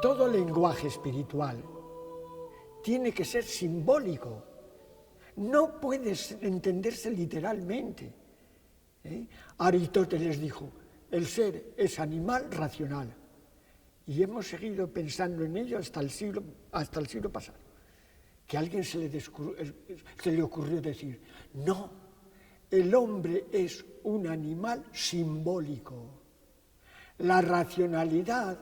todo lenguaje espiritual tiene que ser simbólico. No puede entenderse literalmente. Aristóteles dijo, el ser es animal racional. Y hemos seguido pensando en ello hasta el siglo pasado. Que a alguien se le ocurrió decir, no, el hombre es un animal simbólico. La racionalidad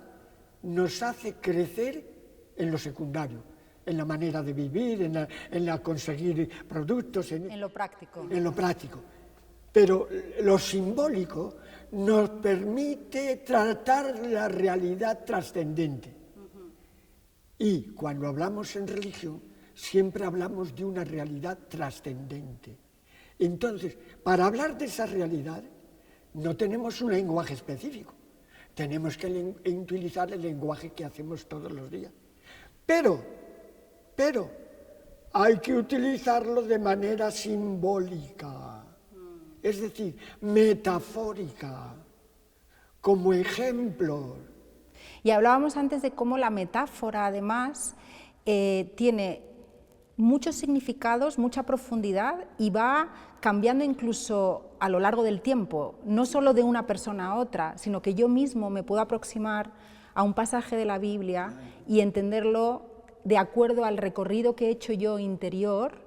nos hace crecer en lo secundario, en la manera de vivir, en la conseguir productos. En lo práctico. En lo práctico. Pero lo simbólico nos permite tratar la realidad trascendente. Y cuando hablamos en religión, siempre hablamos de una realidad trascendente. Entonces, para hablar de esa realidad, no tenemos un lenguaje específico. Tenemos que utilizar el lenguaje que hacemos todos los días. Pero, hay que utilizarlo de manera simbólica, es decir, metafórica, como ejemplo. Y hablábamos antes de cómo la metáfora, además, tiene muchos significados, mucha profundidad y va cambiando incluso a lo largo del tiempo, no solo de una persona a otra, sino que yo mismo me puedo aproximar a un pasaje de la Biblia y entenderlo de acuerdo al recorrido que he hecho yo interior,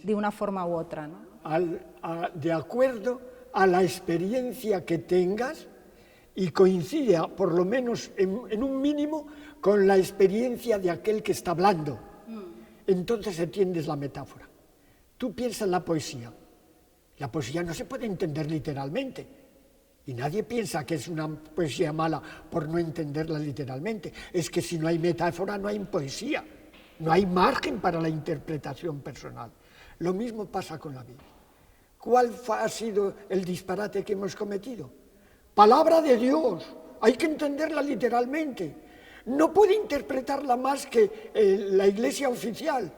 de una forma u otra, ¿no? De acuerdo a la experiencia que tengas y coincide, por lo menos en un mínimo, con la experiencia de aquel que está hablando. Entonces entiendes la metáfora. Tú piensas en la poesía. La poesía no se puede entender literalmente. Y nadie piensa que es una poesía mala por no entenderla literalmente. Es que si no hay metáfora, no hay poesía. No hay margen para la interpretación personal. Lo mismo pasa con la Biblia. ¿Cuál ha sido el disparate que hemos cometido? Palabra de Dios. Hay que entenderla literalmente. No puede interpretarla más que la Iglesia oficial.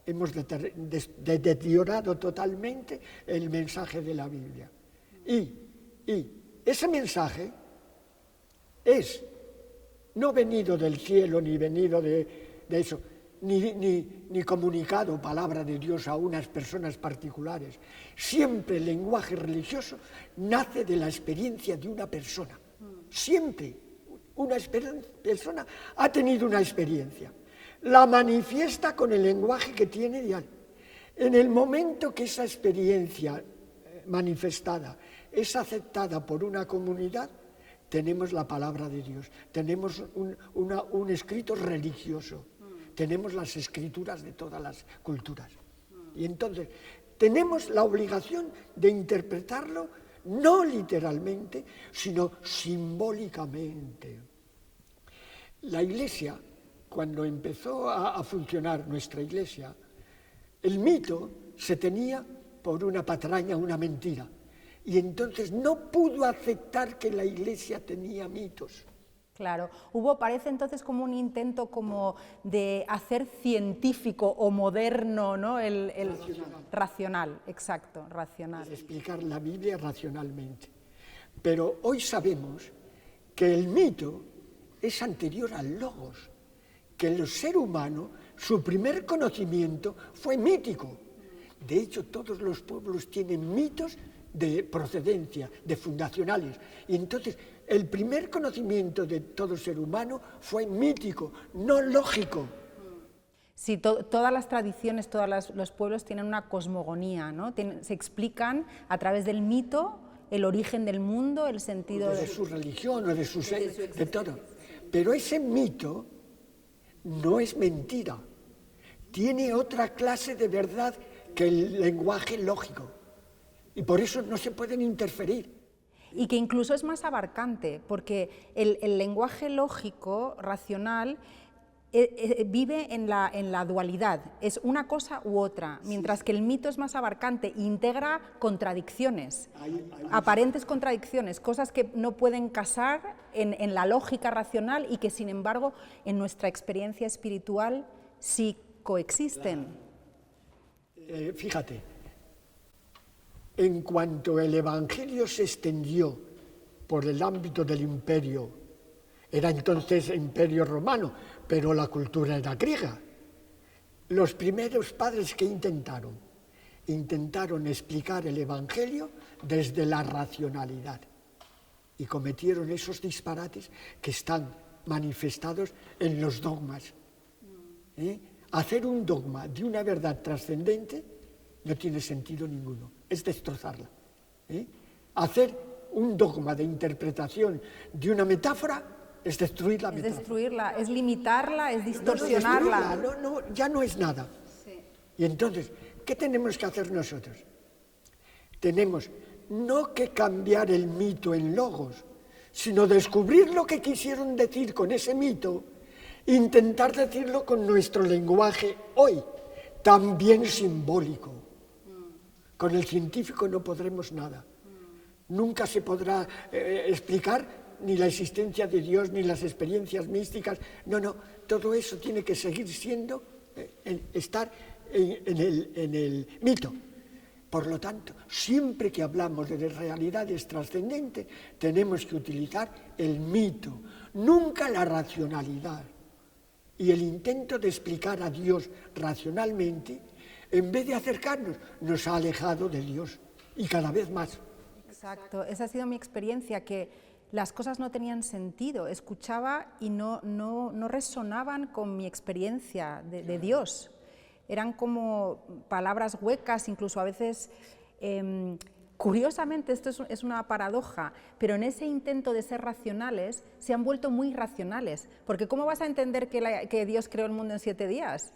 Hemos deteriorado totalmente el mensaje de la Biblia. Y ese mensaje es no venido del cielo, ni venido de eso, ni comunicado palabra de Dios a unas personas particulares. Siempre el lenguaje religioso nace de la experiencia de una persona. Siempre una persona ha tenido una experiencia. La manifiesta con el lenguaje que tiene diario. En el momento que esa experiencia manifestada es aceptada por una comunidad, tenemos la palabra de Dios, tenemos un escrito religioso, tenemos las escrituras de todas las culturas. Y entonces tenemos la obligación de interpretarlo no literalmente, sino simbólicamente. La Iglesia, cuando empezó a funcionar nuestra Iglesia, el mito se tenía por una patraña, una mentira. Y entonces no pudo aceptar que la Iglesia tenía mitos. Claro, parece entonces como un intento como de hacer científico o moderno, ¿no? El racional, exacto, racional. Es explicar la Biblia racionalmente. Pero hoy sabemos que el mito es anterior al logos, que el ser humano, su primer conocimiento fue mítico. De hecho, todos los pueblos tienen mitos de procedencia, de fundacionales. Y entonces, el primer conocimiento de todo ser humano fue mítico, no lógico. Sí, todas las tradiciones, todos los pueblos tienen una cosmogonía, ¿no? Se explican a través del mito el origen del mundo, el sentido de su religión o de su ser, de todo. Pero ese mito no es mentira, tiene otra clase de verdad que el lenguaje lógico. Y por eso no se pueden interferir. Y que incluso es más abarcante, porque el lenguaje lógico, racional, vive en la dualidad, es una cosa u otra, mientras que el mito es más abarcante, integra contradicciones, aparentes contradicciones, cosas que no pueden casar en la lógica racional y que sin embargo en nuestra experiencia espiritual sí coexisten. Fíjate, en cuanto el Evangelio se extendió por el ámbito del imperio, era entonces Imperio Romano, pero la cultura era griega. Los primeros padres que intentaron explicar el Evangelio desde la racionalidad y cometieron esos disparates que están manifestados en los dogmas. Hacer un dogma de una verdad trascendente no tiene sentido ninguno, es destrozarla. Hacer un dogma de interpretación de una metáfora es destruir la metáfora. Es destruirla, es limitarla, es distorsionarla. No, ya no es nada. Sí. Y entonces, ¿qué tenemos que hacer nosotros? Tenemos no que cambiar el mito en logos, sino descubrir lo que quisieron decir con ese mito, intentar decirlo con nuestro lenguaje hoy, también simbólico. Con el científico no podremos nada. Nunca se podrá explicar ni la existencia de Dios, ni las experiencias místicas. No, todo eso tiene que seguir siendo, estar en el mito. Por lo tanto, siempre que hablamos de realidades trascendentes, tenemos que utilizar el mito, nunca la racionalidad. Y el intento de explicar a Dios racionalmente, en vez de acercarnos, nos ha alejado de Dios, y cada vez más. Exacto, esa ha sido mi experiencia, que las cosas no tenían sentido, escuchaba y no resonaban con mi experiencia de Dios. Eran como palabras huecas, incluso a veces, curiosamente, esto es una paradoja, pero en ese intento de ser racionales se han vuelto muy irracionales, porque ¿cómo vas a entender que Dios creó el mundo en 7 días?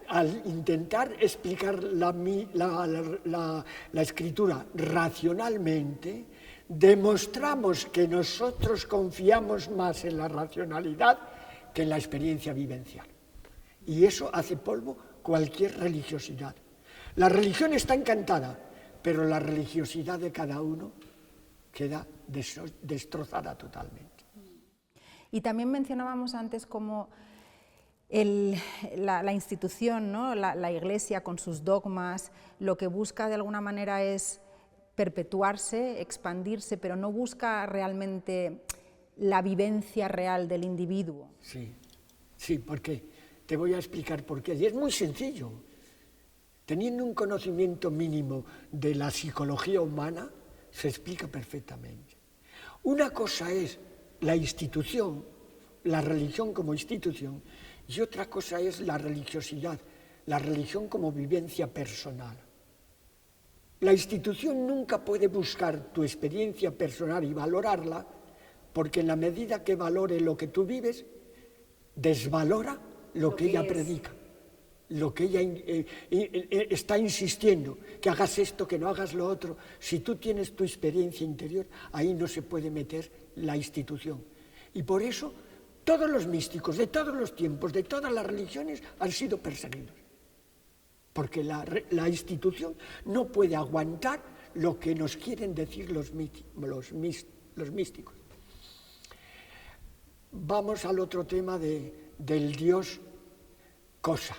Al intentar explicar la escritura racionalmente, demostramos que nosotros confiamos más en la racionalidad que en la experiencia vivencial. Y eso hace polvo cualquier religiosidad. La religión está encantada, pero la religiosidad de cada uno queda destrozada totalmente. Y también mencionábamos antes como la institución, ¿no? la Iglesia con sus dogmas, lo que busca de alguna manera es perpetuarse, expandirse, pero no busca realmente la vivencia real del individuo. Sí, porque te voy a explicar por qué. Y es muy sencillo. Teniendo un conocimiento mínimo de la psicología humana, se explica perfectamente. Una cosa es la institución, la religión como institución, y otra cosa es la religiosidad, la religión como vivencia personal. La institución nunca puede buscar tu experiencia personal y valorarla, porque en la medida que valore lo que tú vives, desvalora lo que ella predica, lo que ella está insistiendo, que hagas esto, que no hagas lo otro. Si tú tienes tu experiencia interior, ahí no se puede meter la institución. Y por eso todos los místicos de todos los tiempos, de todas las religiones, han sido perseguidos. Porque la institución no puede aguantar lo que nos quieren decir los místicos. Vamos al otro tema del Dios cosa.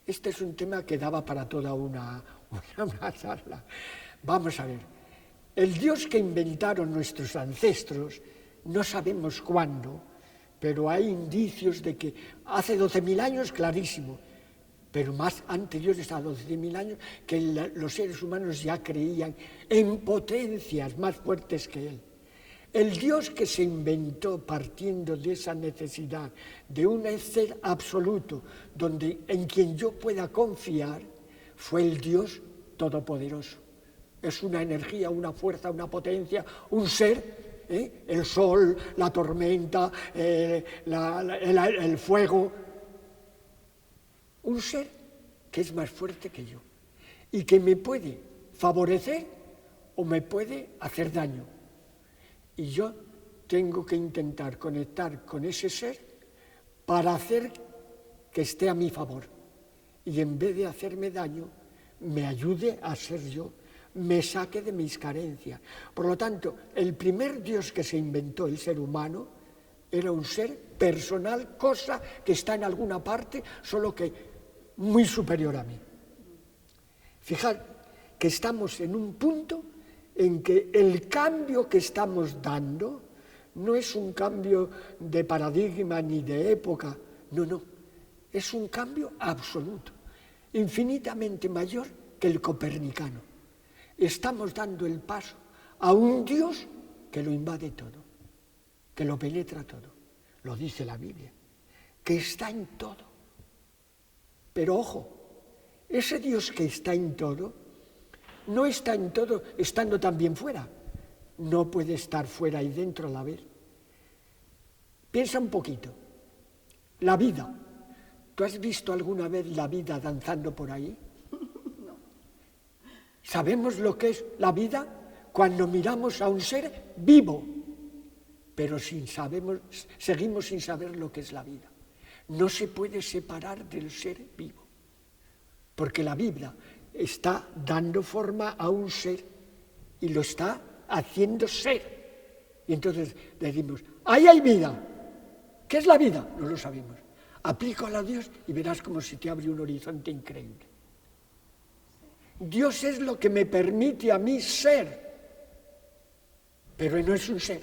Este es un tema que daba para toda una charla. Vamos a ver. El Dios que inventaron nuestros ancestros, no sabemos cuándo, pero hay indicios de que hace 12.000 años, clarísimo, pero más anteriores a 12.000 años, que los seres humanos ya creían en potencias más fuertes que él. El Dios que se inventó partiendo de esa necesidad de un ser absoluto en quien yo pueda confiar, fue el Dios todopoderoso. Es una energía, una fuerza, una potencia, un ser, el sol, la tormenta, el fuego, un ser que es más fuerte que yo y que me puede favorecer o me puede hacer daño. Y yo tengo que intentar conectar con ese ser para hacer que esté a mi favor. Y en vez de hacerme daño, me ayude a ser yo, me saque de mis carencias. Por lo tanto, el primer Dios que se inventó el ser humano era un ser personal, cosa que está en alguna parte, solo que muy superior a mí. Fijad que estamos en un punto en que el cambio que estamos dando No es un cambio de paradigma ni de época, no, es un cambio absoluto, infinitamente mayor que el copernicano. Estamos dando el paso a un Dios que lo invade todo, que lo penetra todo, lo dice la Biblia, que está en todo. Pero ojo, ese Dios que está en todo, no está en todo estando también fuera, no puede estar fuera y dentro a la vez. Piensa un poquito, la vida. ¿Tú has visto alguna vez la vida danzando por ahí? No. ¿Sabemos lo que es la vida? Cuando miramos a un ser vivo, pero seguimos sin saber lo que es la vida. No se puede separar del ser vivo, porque la vida está dando forma a un ser y lo está haciendo ser. Y entonces decimos, ahí hay vida. ¿Qué es la vida? No lo sabemos. Aplícalo a Dios y verás como se te abre un horizonte increíble. Dios es lo que me permite a mí ser, pero no es un ser.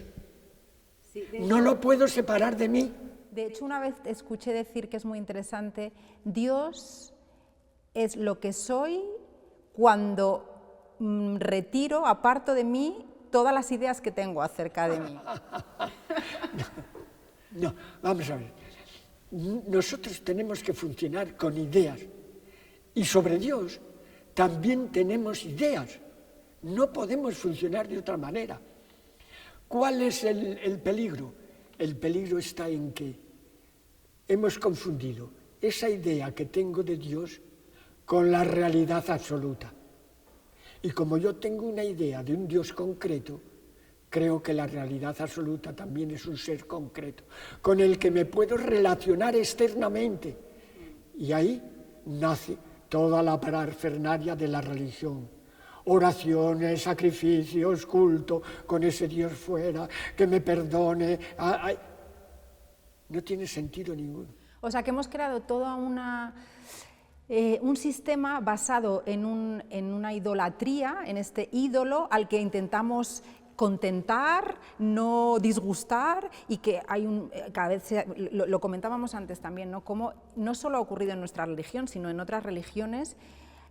Sí, no lo puedo separar de mí. De hecho, una vez escuché decir que es muy interesante, Dios es lo que soy cuando retiro, aparto de mí todas las ideas que tengo acerca de mí. No, vamos a ver. Nosotros tenemos que funcionar con ideas y sobre Dios también tenemos ideas. No podemos funcionar de otra manera. ¿Cuál es el peligro? El peligro está en que hemos confundido esa idea que tengo de Dios con la realidad absoluta. Y como yo tengo una idea de un Dios concreto, creo que la realidad absoluta también es un ser concreto, con el que me puedo relacionar externamente. Y ahí nace toda la parafernalia de la religión. Oraciones, sacrificios, culto, con ese Dios fuera, que me perdone. No tiene sentido ninguno. O sea, que hemos creado toda un sistema basado en una idolatría, en este ídolo al que intentamos contentar, no disgustar, y que hay cada vez lo comentábamos antes también, ¿no? Como no solo ha ocurrido en nuestra religión, sino en otras religiones,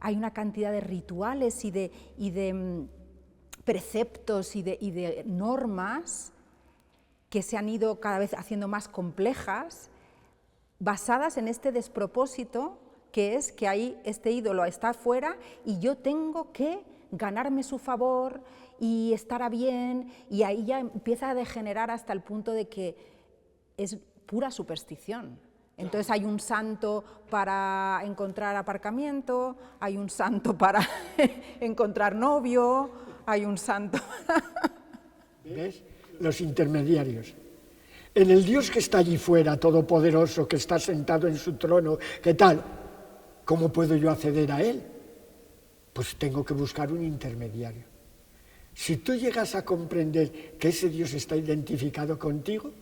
hay una cantidad de rituales y de preceptos y de normas que se han ido cada vez haciendo más complejas, basadas en este despropósito que es que ahí este ídolo está afuera y yo tengo que ganarme su favor y estar a bien, y ahí ya empieza a degenerar hasta el punto de que es pura superstición. Entonces hay un santo para encontrar aparcamiento, hay un santo para encontrar novio, hay un santo... ¿Ves? Los intermediarios. En el Dios que está allí fuera, todopoderoso, que está sentado en su trono, ¿qué tal? ¿Cómo puedo yo acceder a Él? Pues tengo que buscar un intermediario. Si tú llegas a comprender que ese Dios está identificado contigo,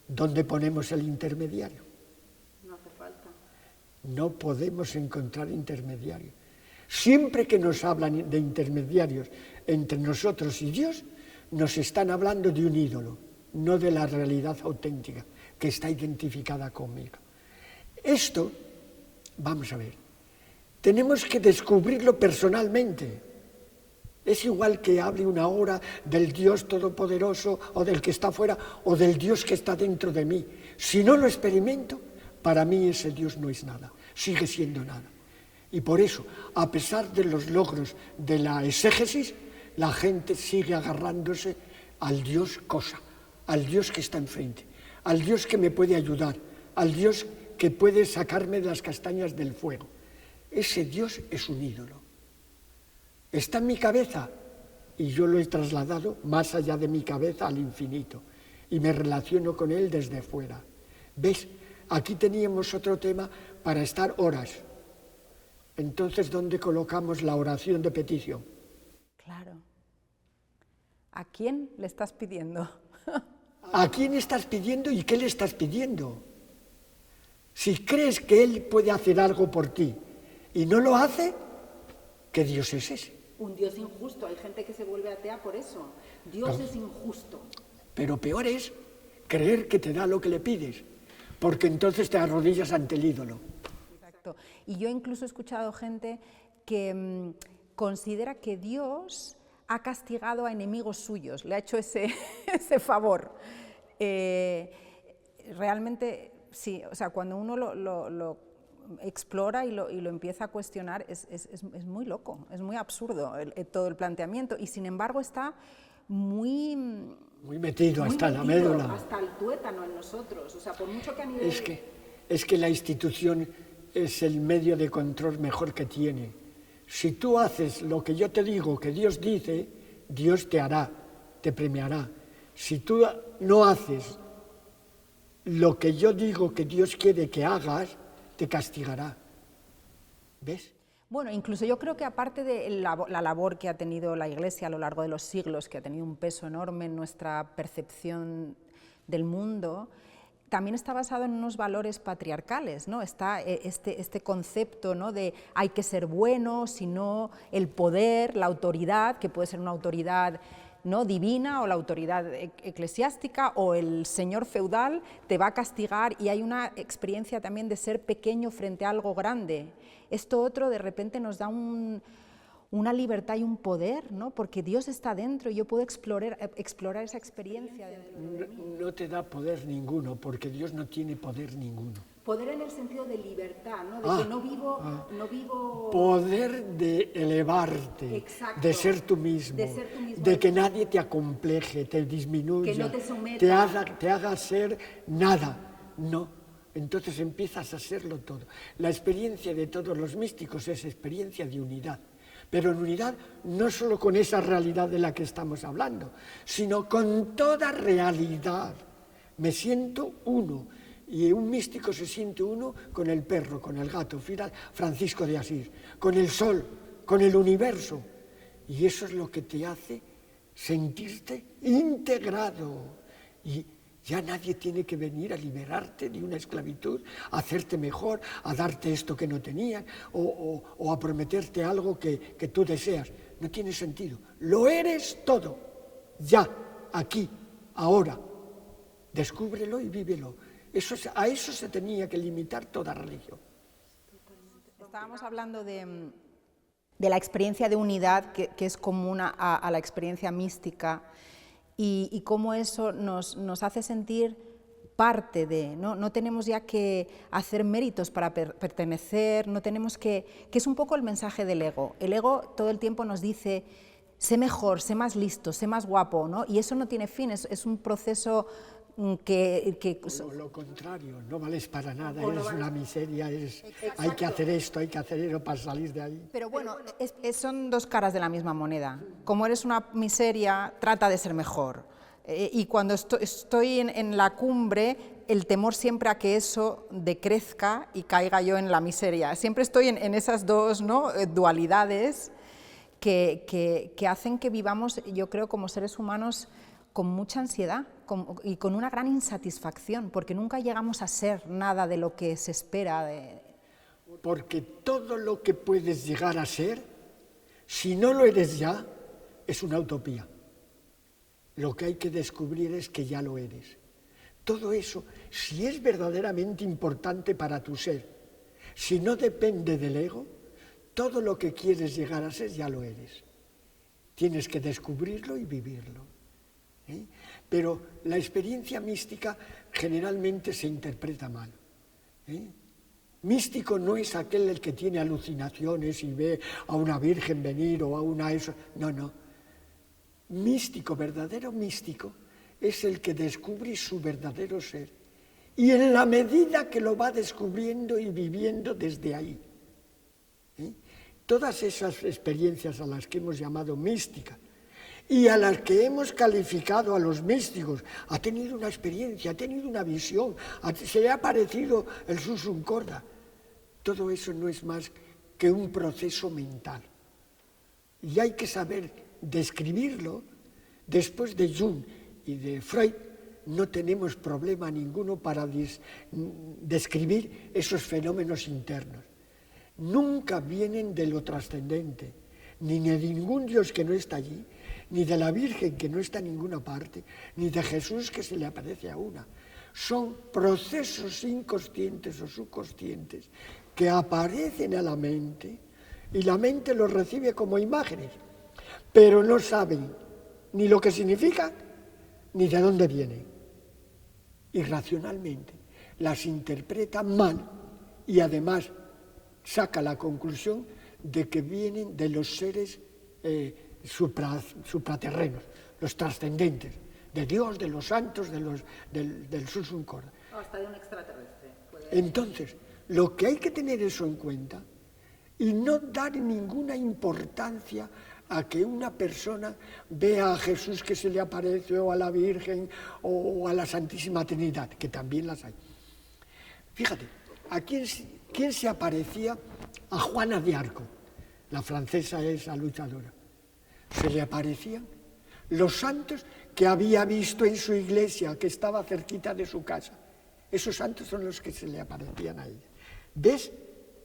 ¿dónde ponemos el intermediario? No hace falta. No podemos encontrar intermediario. Siempre que nos hablan de intermediarios entre nosotros y Dios, nos están hablando de un ídolo, no de la realidad auténtica que está identificada conmigo. Esto, vamos a ver, tenemos que descubrirlo personalmente. Es igual que hable una hora del Dios todopoderoso o del que está fuera o del Dios que está dentro de mí. Si no lo experimento, para mí ese Dios no es nada, sigue siendo nada. Y por eso, a pesar de los logros de la exégesis, la gente sigue agarrándose al Dios cosa, al Dios que está enfrente, al Dios que me puede ayudar, al Dios que puede sacarme de las castañas del fuego. Ese Dios es un ídolo. Está en mi cabeza y yo lo he trasladado más allá de mi cabeza al infinito y me relaciono con Él desde fuera. ¿Ves? Aquí teníamos otro tema para estar horas. Entonces, ¿dónde colocamos la oración de petición? Claro. ¿A quién le estás pidiendo? ¿A quién estás pidiendo y qué le estás pidiendo? Si crees que Él puede hacer algo por ti y no lo hace, ¿qué Dios es ese? Un Dios injusto. Hay gente que se vuelve atea por eso. Dios es injusto. Pero peor es creer que te da lo que le pides, porque entonces te arrodillas ante el ídolo. Exacto. Y yo incluso he escuchado gente que considera que Dios ha castigado a enemigos suyos, le ha hecho ese favor. Realmente, sí, o sea, cuando uno lo explora y lo empieza a cuestionar, es muy loco, es muy absurdo todo el planteamiento, y sin embargo está muy metido hasta la médula. Hasta el tuétano en nosotros, o sea, por mucho que a nivel... Es que la institución es el medio de control mejor que tiene. Si tú haces lo que yo te digo que Dios dice, Dios te hará, te premiará. Si tú no haces lo que yo digo que Dios quiere que hagas, te castigará. ¿Ves? Bueno, incluso yo creo que aparte de la labor que ha tenido la Iglesia a lo largo de los siglos, que ha tenido un peso enorme en nuestra percepción del mundo, también está basado en unos valores patriarcales, ¿no? Está este concepto, ¿no?, de hay que ser bueno, sino el poder, la autoridad, que puede ser una autoridad, ¿no?, divina, o la autoridad eclesiástica, o el señor feudal te va a castigar, y hay una experiencia también de ser pequeño frente a algo grande. Esto otro de repente nos da una libertad y un poder, ¿no?, porque Dios está dentro y yo puedo explorar esa experiencia dentro de mí. No te da poder ninguno, porque Dios no tiene poder ninguno. Poder en el sentido de libertad, ¿no?, de que no vivo... Poder de elevarte, Exacto, de ser tú mismo, de que nadie te acompleje, te disminuya, que no te someta, te haga ser nada. No, entonces empiezas a serlo todo. La experiencia de todos los místicos es experiencia de unidad. Pero en unidad no solo con esa realidad de la que estamos hablando, sino con toda realidad. Me siento uno, y un místico se siente uno con el perro, con el gato, Francisco de Asís, con el sol, con el universo. Y eso es lo que te hace sentirte integrado. Y ya nadie tiene que venir a liberarte de una esclavitud, a hacerte mejor, a darte esto que no tenías, o a prometerte algo que tú deseas. No tiene sentido. Lo eres todo, ya, aquí, ahora. Descúbrelo y vívelo. A eso se tenía que limitar toda religión. Estábamos hablando de la experiencia de unidad que es común a la experiencia mística, y cómo eso nos hace sentir parte de, no tenemos ya que hacer méritos para pertenecer, no tenemos que es un poco el mensaje del ego. El ego todo el tiempo nos dice, sé mejor, sé más listo, sé más guapo, ¿no? Y eso no tiene fin, es un proceso que lo contrario, no vales para nada, eres una miseria, hay que hacer esto, hay que hacer eso para salir de ahí. Pero bueno, son dos caras de la misma moneda. Como eres una miseria, trata de ser mejor. Y cuando estoy en la cumbre, el temor siempre a que eso decrezca y caiga yo en la miseria. Siempre estoy en esas dos, ¿no?, dualidades que hacen que vivamos, yo creo, como seres humanos, con mucha ansiedad y con una gran insatisfacción, porque nunca llegamos a ser nada de lo que se espera. Porque todo lo que puedes llegar a ser, si no lo eres ya, es una utopía. Lo que hay que descubrir es que ya lo eres. Todo eso, si es verdaderamente importante para tu ser, si no depende del ego, todo lo que quieres llegar a ser ya lo eres. Tienes que descubrirlo y vivirlo. Pero la experiencia mística generalmente se interpreta mal. Místico no es aquel el que tiene alucinaciones y ve a una virgen venir o a una eso. No, no. Místico, verdadero místico, es el que descubre su verdadero ser. Y en la medida que lo va descubriendo y viviendo desde ahí. Todas esas experiencias a las que hemos llamado mística, y a las que hemos calificado a los místicos, ha tenido una experiencia, ha tenido una visión, se le ha parecido el Sursum Corda. Todo eso no es más que un proceso mental. Y hay que saber describirlo. Después de Jung y de Freud, no tenemos problema ninguno para describir esos fenómenos internos. Nunca vienen de lo trascendente, ni de ningún Dios que no está allí, ni de la Virgen, que no está en ninguna parte, ni de Jesús, que se le aparece a una. Son procesos inconscientes o subconscientes que aparecen a la mente y la mente los recibe como imágenes, pero no saben ni lo que significan ni de dónde vienen. Irracionalmente las interpreta mal y además saca la conclusión de que vienen de los seres supraterrenos, los trascendentes, de Dios, de los santos, del Sursum Corda. Hasta de un extraterrestre. Entonces, lo que hay que tener eso en cuenta y no dar ninguna importancia a que una persona vea a Jesús que se le aparece, o a la Virgen, o a la Santísima Trinidad, que también las hay. Fíjate, ¿a quién se aparecía? A Juana de Arco, la francesa esa luchadora. Se le aparecían los santos que había visto en su iglesia, que estaba cerquita de su casa. Esos santos son los que se le aparecían a ella. ¿Ves?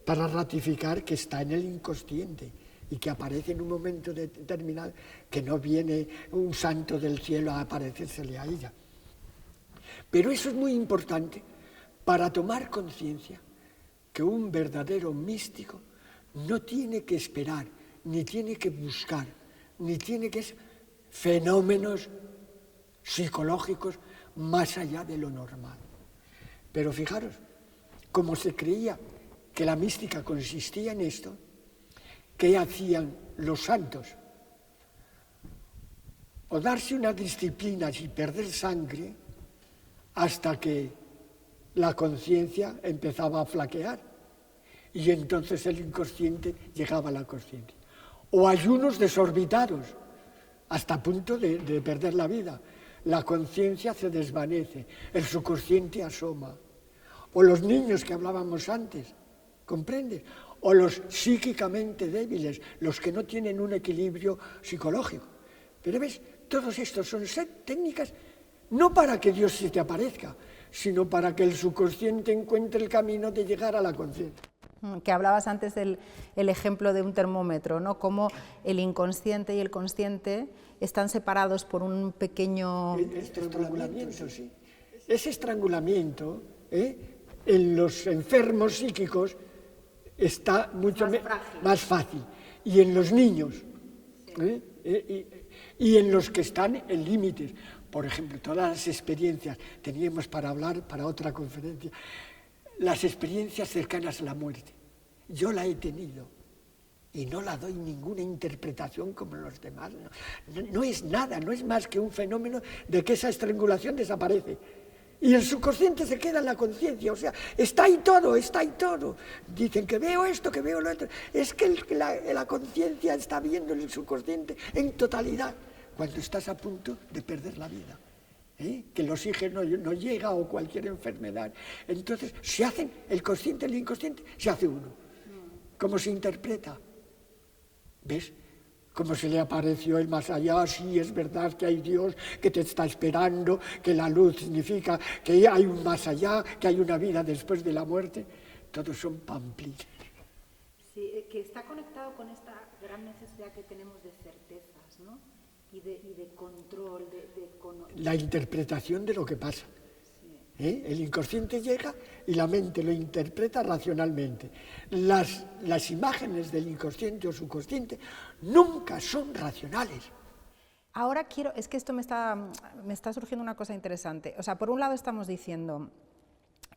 Para ratificar que está en el inconsciente y que aparece en un momento determinado, que no viene un santo del cielo a aparecérsele a ella. Pero eso es muy importante para tomar conciencia que un verdadero místico no tiene que esperar, ni tiene que buscar, ni tiene que ser fenómenos psicológicos más allá de lo normal. Pero fijaros, como se creía que la mística consistía en esto, ¿qué hacían los santos? O darse una disciplina y perder sangre hasta que la conciencia empezaba a flaquear y entonces el inconsciente llegaba a la conciencia. O ayunos desorbitados hasta punto de perder la vida. La conciencia se desvanece, el subconsciente asoma. O los niños que hablábamos antes, ¿comprendes? O los psíquicamente débiles, los que no tienen un equilibrio psicológico. Pero ves, todos estos son técnicas no para que Dios se te aparezca, sino para que el subconsciente encuentre el camino de llegar a la conciencia. Que hablabas antes del ejemplo de un termómetro, ¿no? Cómo el inconsciente y el consciente están separados por un pequeño... Estrangulamiento, sí. Ese estrangulamiento, en los enfermos psíquicos está mucho más fácil. Y en los niños, y en los que están en límites. Por ejemplo, todas las experiencias, teníamos para hablar para otra conferencia, las experiencias cercanas a la muerte. Yo la he tenido y no la doy ninguna interpretación como los demás. No es nada, no es más que un fenómeno de que esa estrangulación desaparece. Y el subconsciente se queda en la conciencia, o sea, está ahí todo, está ahí todo. Dicen que veo esto, que veo lo otro. Es que la conciencia está viendo el subconsciente en totalidad, cuando estás a punto de perder la vida. Que el oxígeno no llega o cualquier enfermedad. Entonces, se hacen, el consciente y el inconsciente, se hace uno. ¿Cómo se interpreta? ¿Ves? Como se le apareció el más allá, sí, es verdad que hay Dios que te está esperando, que la luz significa que hay un más allá, que hay una vida después de la muerte. Todos son pamplinas. Sí, que está conectado con esta gran necesidad que tenemos de certezas, ¿no? Y de control, La interpretación de lo que pasa. El inconsciente llega y la mente lo interpreta racionalmente. Las imágenes del inconsciente o subconsciente nunca son racionales. Ahora es que esto me está surgiendo una cosa interesante. O sea, por un lado estamos diciendo,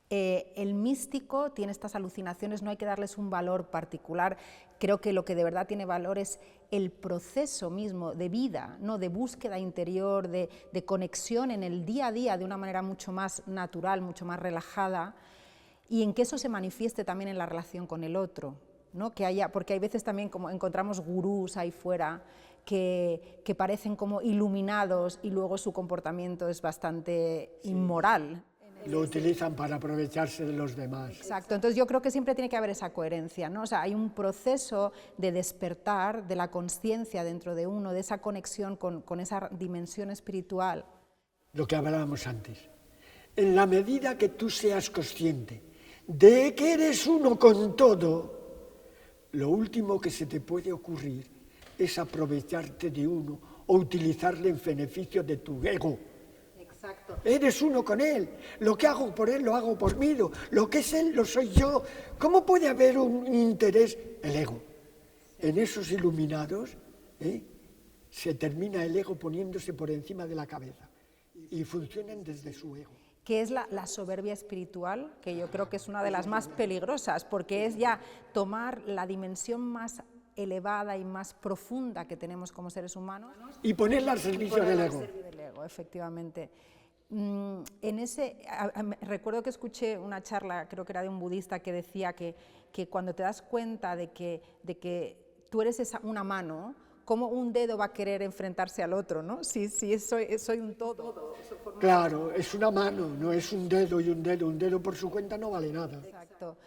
el místico tiene estas alucinaciones, no hay que darles un valor particular. Creo que lo que de verdad tiene valor es el proceso mismo de vida, ¿no? De búsqueda interior, de conexión en el día a día de una manera mucho más natural, mucho más relajada, y en que eso se manifieste también en la relación con el otro, ¿no? Porque hay veces también como encontramos gurús ahí fuera que parecen como iluminados y luego su comportamiento es bastante inmoral. Lo utilizan para aprovecharse de los demás. Exacto, entonces yo creo que siempre tiene que haber esa coherencia, ¿no? O sea, hay un proceso de despertar de la conciencia dentro de uno, de esa conexión con esa dimensión espiritual. Lo que hablábamos antes. En la medida que tú seas consciente de que eres uno con todo, lo último que se te puede ocurrir es aprovecharte de uno o utilizarle en beneficio de tu ego. Exacto. Eres uno con él. Lo que hago por él lo hago por mí. Lo que es él lo soy yo. ¿Cómo puede haber un interés? El ego. En esos iluminados se termina el ego poniéndose por encima de la cabeza y funcionan desde su ego. Que es la soberbia espiritual, que yo creo que es una de las más peligrosas, porque es ya tomar la dimensión más elevada y más profunda que tenemos como seres humanos y ponerla al servicio del ego. Efectivamente. Recuerdo que escuché una charla, creo que era de un budista, que decía que cuando te das cuenta de que tú eres una mano, ¿cómo un dedo va a querer enfrentarse al otro, ¿no? Si soy un todo. Claro, es una mano, no es un dedo y un dedo. Un dedo por su cuenta no vale nada. Exacto.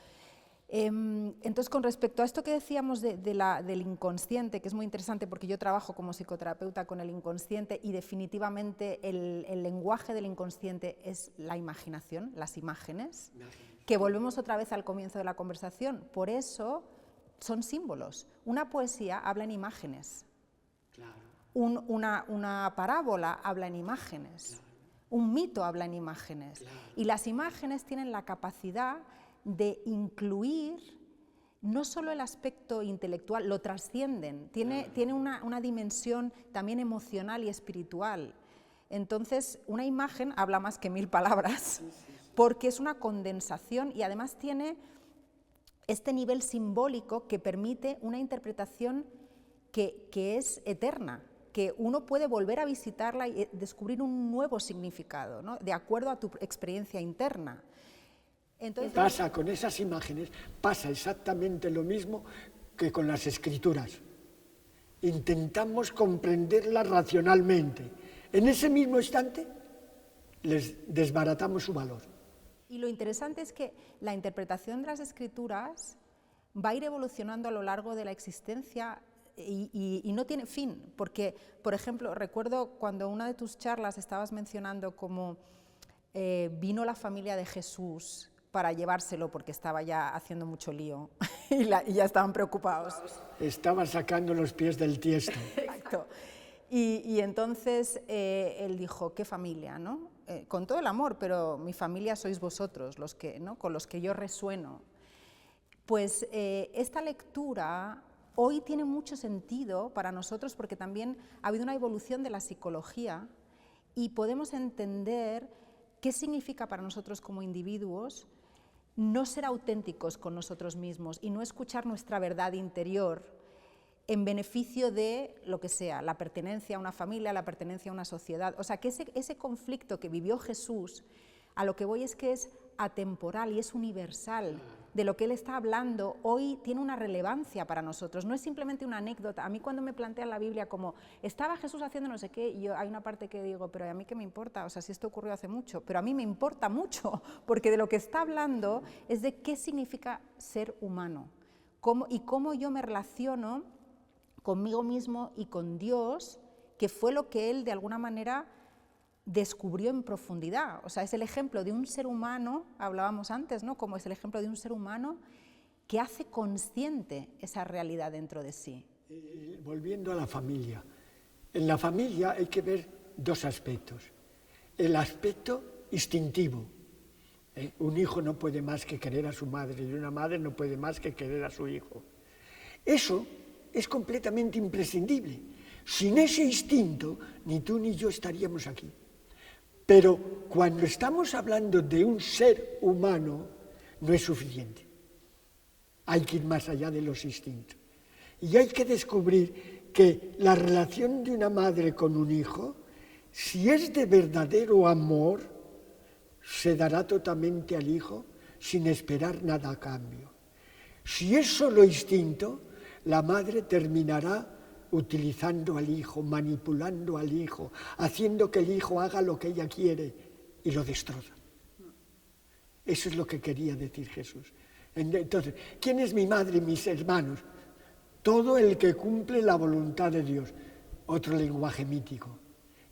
Entonces, con respecto a esto que decíamos del inconsciente, que es muy interesante porque yo trabajo como psicoterapeuta con el inconsciente y definitivamente el lenguaje del inconsciente es la imaginación, las imágenes, que volvemos otra vez al comienzo de la conversación. Por eso son símbolos. Una poesía habla en imágenes. Claro. Una parábola habla en imágenes. Claro. Un mito habla en imágenes. Claro. Y las imágenes tienen la capacidad de incluir no solo el aspecto intelectual, lo trascienden, tiene una dimensión también emocional y espiritual. Entonces, una imagen habla más que 1000 palabras, porque es una condensación y además tiene este nivel simbólico que permite una interpretación que es eterna, que uno puede volver a visitarla y descubrir un nuevo significado, ¿no? De acuerdo a tu experiencia interna. Entonces, pasa con esas imágenes, pasa exactamente lo mismo que con las escrituras. Intentamos comprenderlas racionalmente. En ese mismo instante les desbaratamos su valor. Y lo interesante es que la interpretación de las escrituras va a ir evolucionando a lo largo de la existencia y no tiene fin, porque, por ejemplo, recuerdo cuando en una de tus charlas estabas mencionando cómo vino la familia de Jesús para llevárselo porque estaba ya haciendo mucho lío y ya estaban preocupados. Estaba sacando los pies del tiesto. Exacto. Y entonces él dijo, ¿qué familia, no? Con todo el amor, pero mi familia sois vosotros, los que, ¿no? Con los que yo resueno. Pues esta lectura hoy tiene mucho sentido para nosotros porque también ha habido una evolución de la psicología y podemos entender qué significa para nosotros como individuos no ser auténticos con nosotros mismos y no escuchar nuestra verdad interior en beneficio de lo que sea, la pertenencia a una familia, la pertenencia a una sociedad. O sea, que ese conflicto que vivió Jesús, a lo que voy es que es atemporal y es universal. De lo que él está hablando hoy tiene una relevancia para nosotros, no es simplemente una anécdota. A mí cuando me plantean la Biblia como, estaba Jesús haciendo no sé qué, hay una parte que digo, pero ¿a mí qué me importa? O sea, si esto ocurrió hace mucho, pero a mí me importa mucho, porque de lo que está hablando es de qué significa ser humano, y cómo yo me relaciono conmigo mismo y con Dios, que fue lo que él de alguna manera descubrió en profundidad. O sea, es el ejemplo de un ser humano, hablábamos antes, ¿no? Como es el ejemplo de un ser humano que hace consciente esa realidad dentro de sí. Volviendo a la familia. En la familia hay que ver dos aspectos. El aspecto instintivo. Un hijo no puede más que querer a su madre y una madre no puede más que querer a su hijo. Eso es completamente imprescindible. Sin ese instinto, ni tú ni yo estaríamos aquí. Pero cuando estamos hablando de un ser humano, no es suficiente. Hay que ir más allá de los instintos. Y hay que descubrir que la relación de una madre con un hijo, si es de verdadero amor, se dará totalmente al hijo sin esperar nada a cambio. Si es solo instinto, la madre terminará utilizando al hijo, manipulando al hijo, haciendo que el hijo haga lo que ella quiere y lo destroza. Eso es lo que quería decir Jesús. Entonces, ¿quién es mi madre y mis hermanos? Todo el que cumple la voluntad de Dios. Otro lenguaje mítico.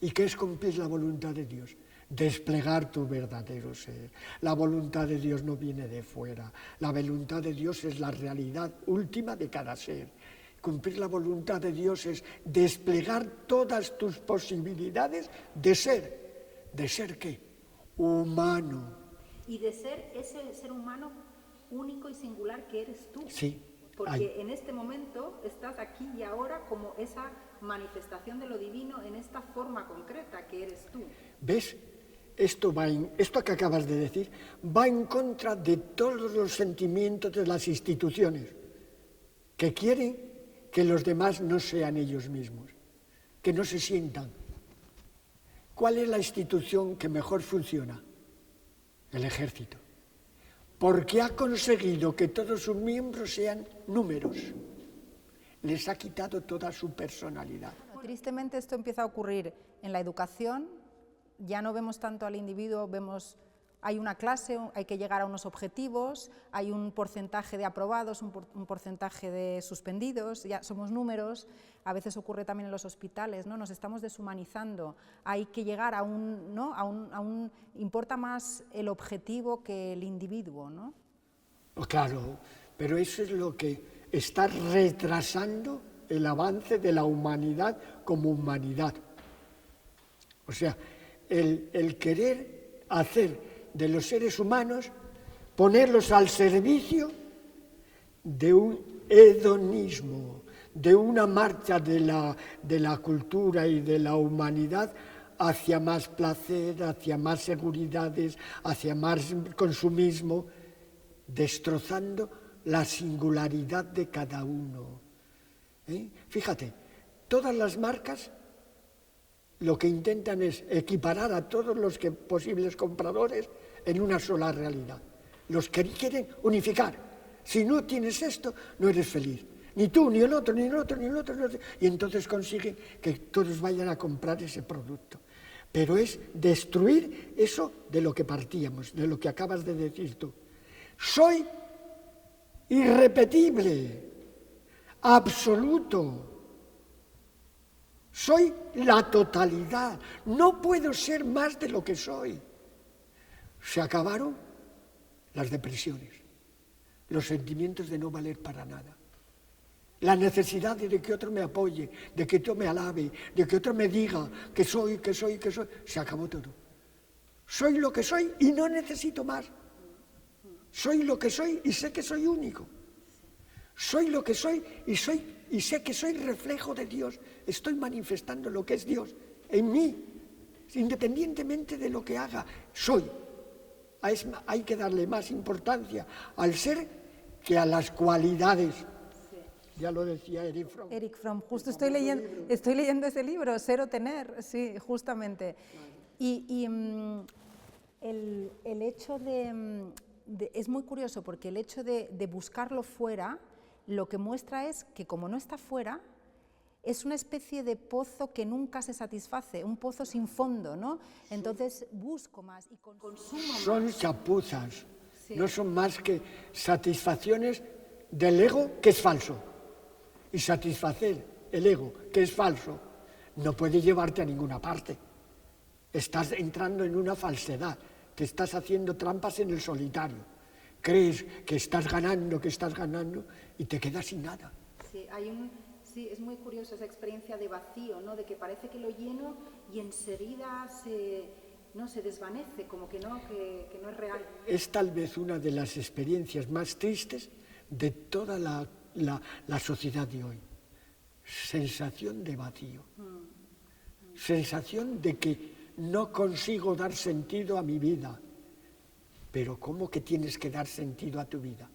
¿Y qué es cumplir la voluntad de Dios? Desplegar tu verdadero ser. La voluntad de Dios no viene de fuera. La voluntad de Dios es la realidad última de cada ser. Cumplir la voluntad de Dios es desplegar todas tus posibilidades de ser. ¿De ser qué? Humano. Y de ser ese ser humano único y singular que eres tú. Sí. Porque en este momento estás aquí y ahora como esa manifestación de lo divino en esta forma concreta que eres tú. ¿Ves? Esto que acabas de decir va en contra de todos los sentimientos de las instituciones que quieren que los demás no sean ellos mismos, que no se sientan. ¿Cuál es la institución que mejor funciona? El ejército. Porque ha conseguido que todos sus miembros sean números. Les ha quitado toda su personalidad. Tristemente esto empieza a ocurrir en la educación. Ya no vemos tanto al individuo, hay una clase, hay que llegar a unos objetivos, hay un porcentaje de aprobados, un porcentaje de suspendidos, ya somos números. A veces ocurre también en los hospitales, ¿no? Nos estamos deshumanizando, hay que llegar a importa más el objetivo que el individuo, ¿no? Claro, pero eso es lo que está retrasando el avance de la humanidad como humanidad. O sea, el querer hacer de los seres humanos, ponerlos al servicio de un hedonismo, de una marcha de la cultura y de la humanidad hacia más placer, hacia más seguridades, hacia más consumismo, destrozando la singularidad de cada uno. Fíjate, todas las marcas lo que intentan es equiparar a todos los posibles compradores en una sola realidad. Los que quieren unificar. Si no tienes esto, no eres feliz. Ni tú, ni el otro, ni el otro, ni el otro, ni el otro. Y entonces consiguen que todos vayan a comprar ese producto. Pero es destruir eso de lo que partíamos, de lo que acabas de decir tú. Soy irrepetible, absoluto. Soy la totalidad, no puedo ser más de lo que soy. Se acabaron las depresiones, los sentimientos de no valer para nada, la necesidad de que otro me apoye, de que otro me alabe, de que otro me diga que soy, se acabó todo. Soy lo que soy y no necesito más. Soy lo que soy y sé que soy único. Soy lo que soy y sé que soy reflejo de Dios. Estoy manifestando lo que es Dios en mí, independientemente de lo que haga. Soy. Hay que darle más importancia al ser que a las cualidades. Sí. Ya lo decía Erich Fromm. Erich Fromm, justo estoy leyendo ese libro, Ser o Tener, sí, justamente. Y el hecho es muy curioso porque el hecho de buscarlo fuera, lo que muestra es que como no está fuera, es una especie de pozo que nunca se satisface, un pozo sin fondo, ¿no? Entonces busco más y consumo más. Son chapuzas, sí. No son más que satisfacciones del ego que es falso. Y satisfacer el ego que es falso no puede llevarte a ninguna parte. Estás entrando en una falsedad, te estás haciendo trampas en el solitario. Crees que estás ganando y te quedas sin nada. Sí, es muy curioso esa experiencia de vacío, ¿no? De que parece que lo lleno y enseguida se desvanece, como que no es real. Es tal vez una de las experiencias más tristes de toda la sociedad de hoy. Sensación de vacío. Sensación de que no consigo dar sentido a mi vida. Pero ¿cómo que tienes que dar sentido a tu vida?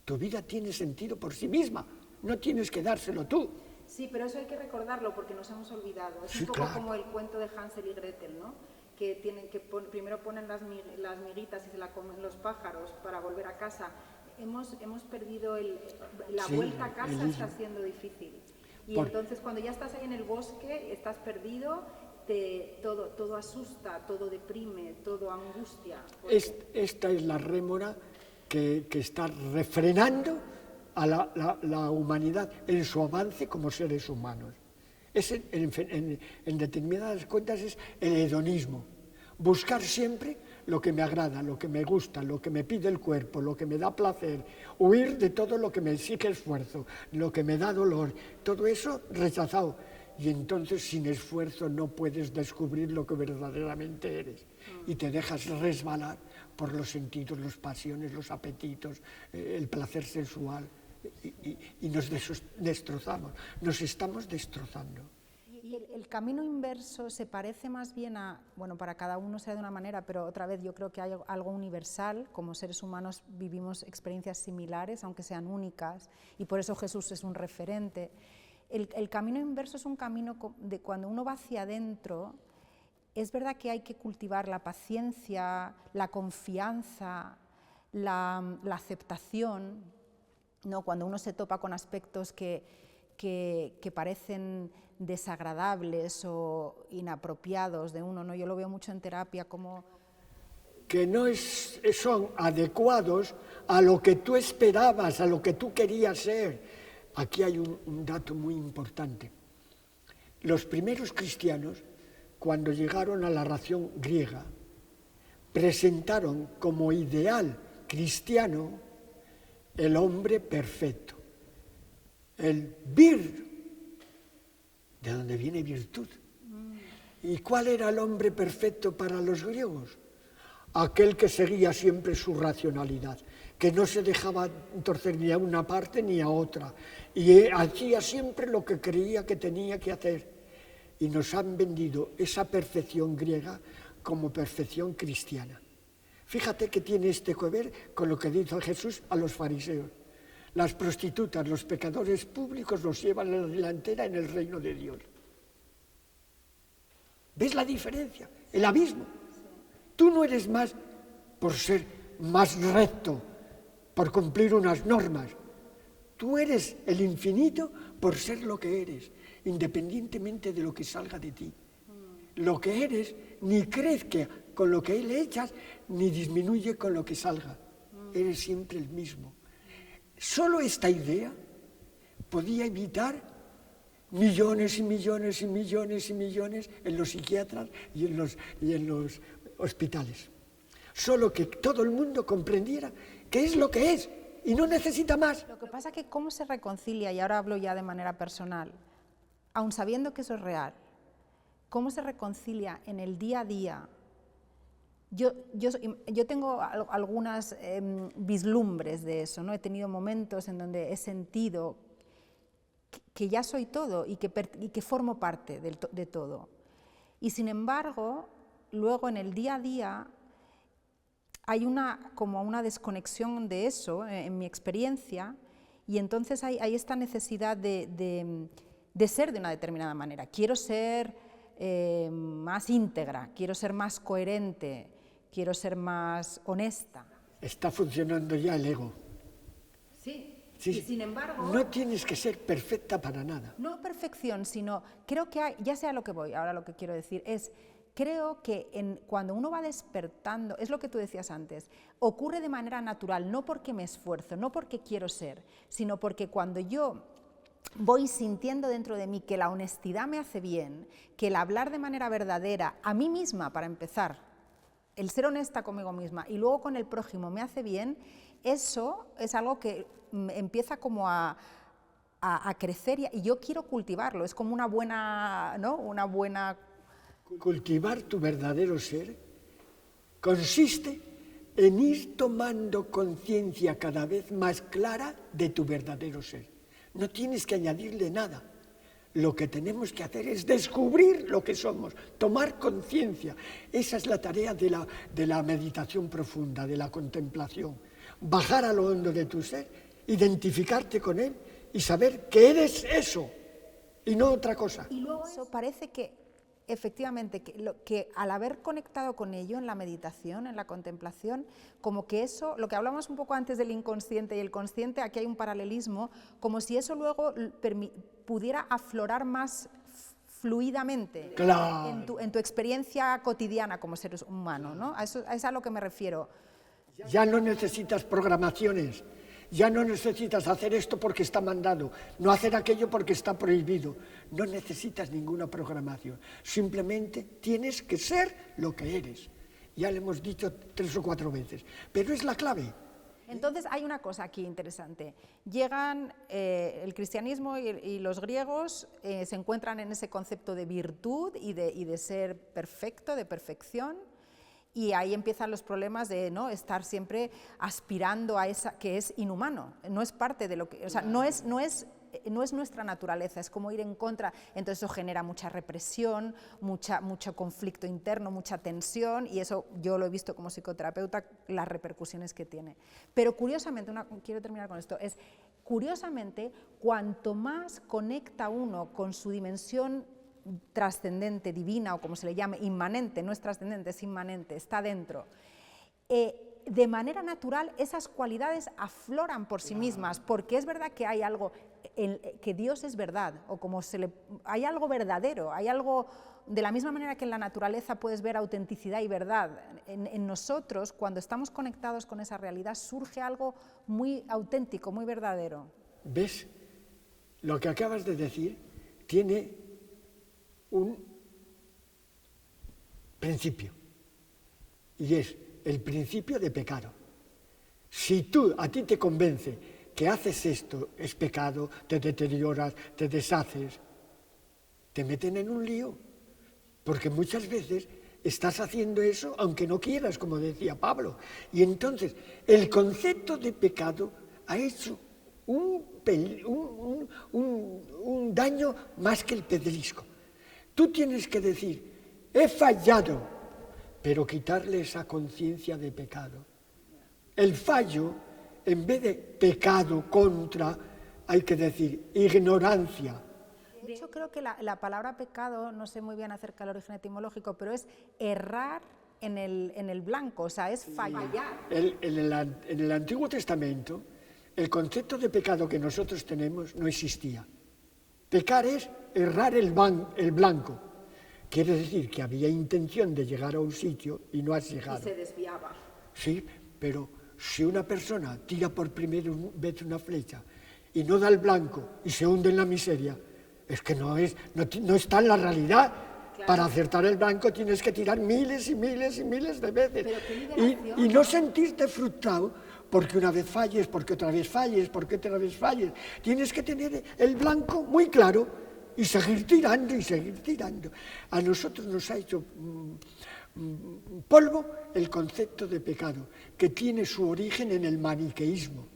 Tu vida tiene sentido por sí misma, no tienes que dárselo tú. Sí, pero eso hay que recordarlo porque nos hemos olvidado. Es sí, un poco claro. Como el cuento de Hansel y Gretel, ¿no? Que primero ponen las miguitas y se la comen los pájaros para volver a casa. Hemos perdido la vuelta a casa, está siendo difícil. Y entonces cuando ya estás ahí en el bosque, estás perdido. Todo asusta, todo deprime, todo angustia. Esta es la rémora que está refrenando a la humanidad en su avance como seres humanos. En determinadas cuentas es el hedonismo. Buscar siempre lo que me agrada, lo que me gusta, lo que me pide el cuerpo, lo que me da placer, huir de todo lo que me exige esfuerzo, lo que me da dolor, todo eso rechazado. Y entonces sin esfuerzo no puedes descubrir lo que verdaderamente eres y te dejas resbalar por los sentidos, las pasiones, los apetitos, el placer sensual y nos destrozamos, nos estamos destrozando. Y el camino inverso se parece más bien a, bueno, para cada uno será de una manera, pero otra vez yo creo que hay algo universal, como seres humanos vivimos experiencias similares, aunque sean únicas, y por eso Jesús es un referente. El camino inverso es un camino de cuando uno va hacia adentro, es verdad que hay que cultivar la paciencia, la confianza, la aceptación, ¿no? Cuando uno se topa con aspectos que parecen desagradables o inapropiados de uno, ¿no? Yo lo veo mucho en terapia como... Que no son adecuados a lo que tú esperabas, a lo que tú querías ser. Aquí hay un dato muy importante. Los primeros cristianos, cuando llegaron a la ración griega, presentaron como ideal cristiano el hombre perfecto, el vir, de donde viene virtud. ¿Y cuál era el hombre perfecto para los griegos? Aquel que seguía siempre su racionalidad, que no se dejaba torcer ni a una parte ni a otra, y hacía siempre lo que creía que tenía que hacer. Y nos han vendido esa perfección griega como perfección cristiana. Fíjate que tiene que ver con lo que dijo Jesús a los fariseos. Las prostitutas, los pecadores públicos los llevan a la delantera en el reino de Dios. ¿Ves la diferencia? El abismo. Tú no eres más por ser más recto, por cumplir unas normas. Tú eres el infinito por ser lo que eres, independientemente de lo que salga de ti. Lo que eres ni crezca con lo que le echas, ni disminuye con lo que salga. Eres siempre el mismo. Solo esta idea podía evitar millones y millones y millones y millones en los psiquiatras y en los hospitales. Solo que todo el mundo comprendiera qué es lo que es y no necesita más. Lo que pasa es que cómo se reconcilia, y ahora hablo ya de manera personal, aun sabiendo que eso es real, cómo se reconcilia en el día a día. Yo tengo algunas vislumbres de eso, ¿no? He tenido momentos en donde he sentido que ya soy todo y que formo parte de todo. Y sin embargo, luego en el día a día hay como una desconexión de eso, en mi experiencia, y entonces hay esta necesidad de ser de una determinada manera. Quiero ser más íntegra, quiero ser más coherente, quiero ser más honesta. Está funcionando ya el ego. Sí. Sí, y sin embargo... No tienes que ser perfecta para nada. No perfección, sino creo que ya sé a lo que voy, ahora lo que quiero decir es, creo que cuando uno va despertando, es lo que tú decías antes, ocurre de manera natural, no porque me esfuerzo, no porque quiero ser, sino porque cuando yo voy sintiendo dentro de mí que la honestidad me hace bien, que el hablar de manera verdadera, a mí misma para empezar, el ser honesta conmigo misma y luego con el prójimo me hace bien, eso es algo que empieza como a crecer y yo quiero cultivarlo, es como una buena, ¿no? Una buena... Cultivar tu verdadero ser consiste en ir tomando conciencia cada vez más clara de tu verdadero ser. No tienes que añadirle nada. Lo que tenemos que hacer es descubrir lo que somos, tomar conciencia. Esa es la tarea de la meditación profunda, de la contemplación. Bajar a lo hondo de tu ser, identificarte con él y saber que eres eso y no otra cosa. Y luego eso parece que, efectivamente, que al haber conectado con ello en la meditación, en la contemplación, como que eso, lo que hablamos un poco antes del inconsciente y el consciente, aquí hay un paralelismo, como si eso luego pudiera aflorar más fluidamente, claro, en tu experiencia cotidiana como ser humano, ¿no? A eso es a lo que me refiero. Ya no necesitas programaciones, ya no necesitas hacer esto porque está mandado, no hacer aquello porque está prohibido. No necesitas ninguna programación, simplemente tienes que ser lo que eres. Ya le hemos dicho 3 o 4 veces, pero es la clave. Entonces hay una cosa aquí interesante. Llegan el cristianismo y los griegos se encuentran en ese concepto de virtud y de ser perfecto, de perfección, y ahí empiezan los problemas de no estar siempre aspirando a esa que es inhumano. No es parte de lo que, o sea, no es nuestra naturaleza, es como ir en contra. Entonces eso genera mucha represión, mucho conflicto interno, mucha tensión, y eso yo lo he visto como psicoterapeuta, las repercusiones que tiene. Pero curiosamente, quiero terminar con esto, es curiosamente cuanto más conecta uno con su dimensión trascendente, divina, o como se le llame, inmanente, no es trascendente, es inmanente, está dentro, de manera natural esas cualidades afloran por sí mismas, porque es verdad que hay algo, que Dios es verdad, o como hay algo verdadero, hay algo, de la misma manera que en la naturaleza puedes ver autenticidad y verdad, en nosotros, cuando estamos conectados con esa realidad, surge algo muy auténtico, muy verdadero. ¿Ves? Lo que acabas de decir tiene un principio, y es el principio de pecado. Si a ti te convence que haces esto, es pecado, te deterioras, te deshaces, te meten en un lío, porque muchas veces estás haciendo eso aunque no quieras, como decía Pablo. Y entonces el concepto de pecado ha hecho un daño más que el pedrisco. Tú tienes que decir, he fallado, pero quitarle esa conciencia de pecado. El fallo, en vez de pecado contra, hay que decir ignorancia. De hecho, creo que la palabra pecado, no sé muy bien acerca del origen etimológico, pero es errar en el blanco, o sea, es fallar. En el Antiguo Testamento, el concepto de pecado que nosotros tenemos no existía. Pecar es errar el blanco. Quiere decir que había intención de llegar a un sitio y no has llegado. Y se desviaba. Sí, pero si una persona tira por primera vez una flecha y no da el blanco y se hunde en la miseria, es que no está en la realidad. Claro. Para acertar el blanco tienes que tirar miles y miles y miles de veces. Y no sentirte frustrado porque una vez falles, porque otra vez falles, porque otra vez falles. Tienes que tener el blanco muy claro y seguir tirando y seguir tirando. A nosotros nos ha hecho polvo el concepto de pecado, que tiene su origen en el maniqueísmo.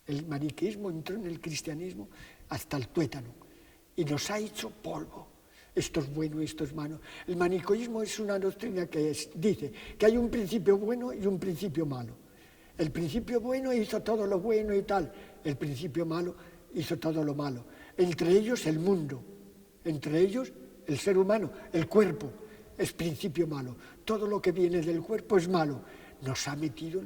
El maniqueísmo entró en el cristianismo hasta el tuétano y nos ha hecho polvo. Esto es bueno, esto es malo. El maniqueísmo es una doctrina que dice que hay un principio bueno y un principio malo. El principio bueno hizo todo lo bueno y tal. El principio malo hizo todo lo malo. Entre ellos el mundo, entre ellos el ser humano, el cuerpo, es principio malo. Todo lo que viene del cuerpo es malo. Nos ha metido